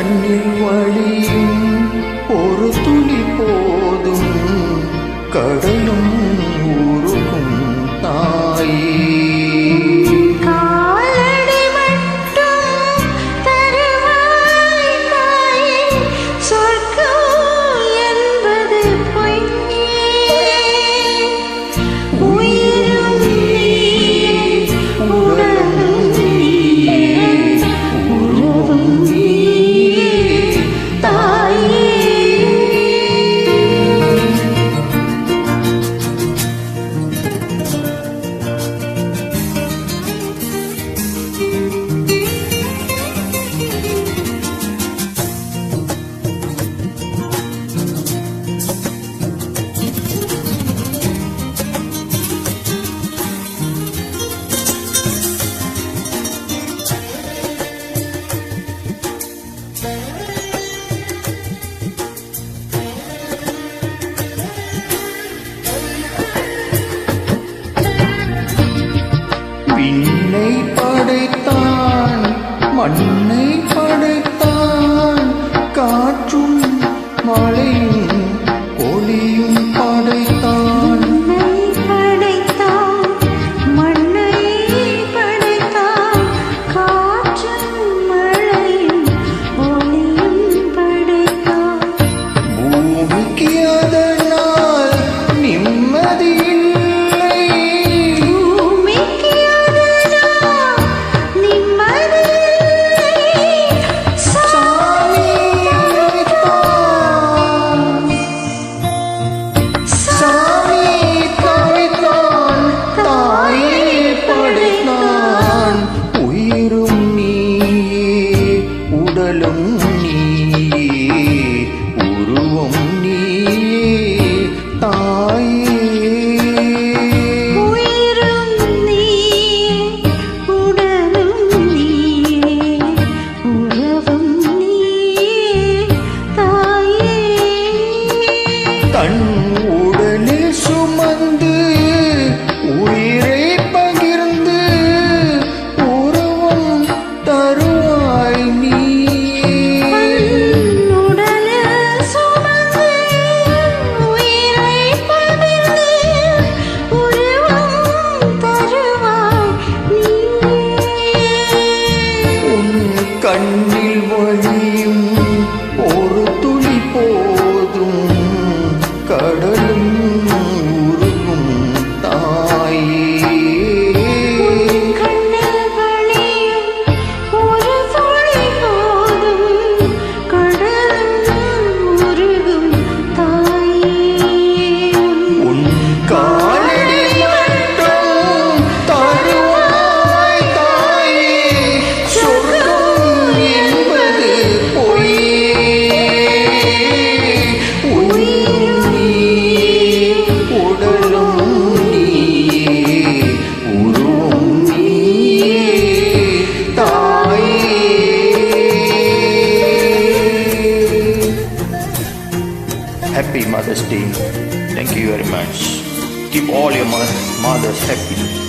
கண்ணில் வழியும் ஒரு துளி போதும் கடலும் உருகும் தாயே. விண்ணை படைத்தான், மண்ணை படைத்தான், காற்றும் மழையும் ஒளியும் படைத்தான். பூமிக்கு அதனால் நிம்மதி உருவம் நீயே தாயே. உயிரும் நீயே உடலும் நீயே உறவும் நீயே தாயே. தன் உடலில் சுமந்து உயிரை பகிர்ந்து உருவம் தருவாய் நீ. கண்ணில் வழியும் ஒரு துளி போதும் கடலும் உருகும் தாயே. கண்ணில் வழியும் ஒரு துளி போதும் கடலும் உருகும் தாயே. உன் காலடி மட்டும் தருவாய் தாயே. Happy Mother's Day. Thank you very much. Keep all your mothers happy.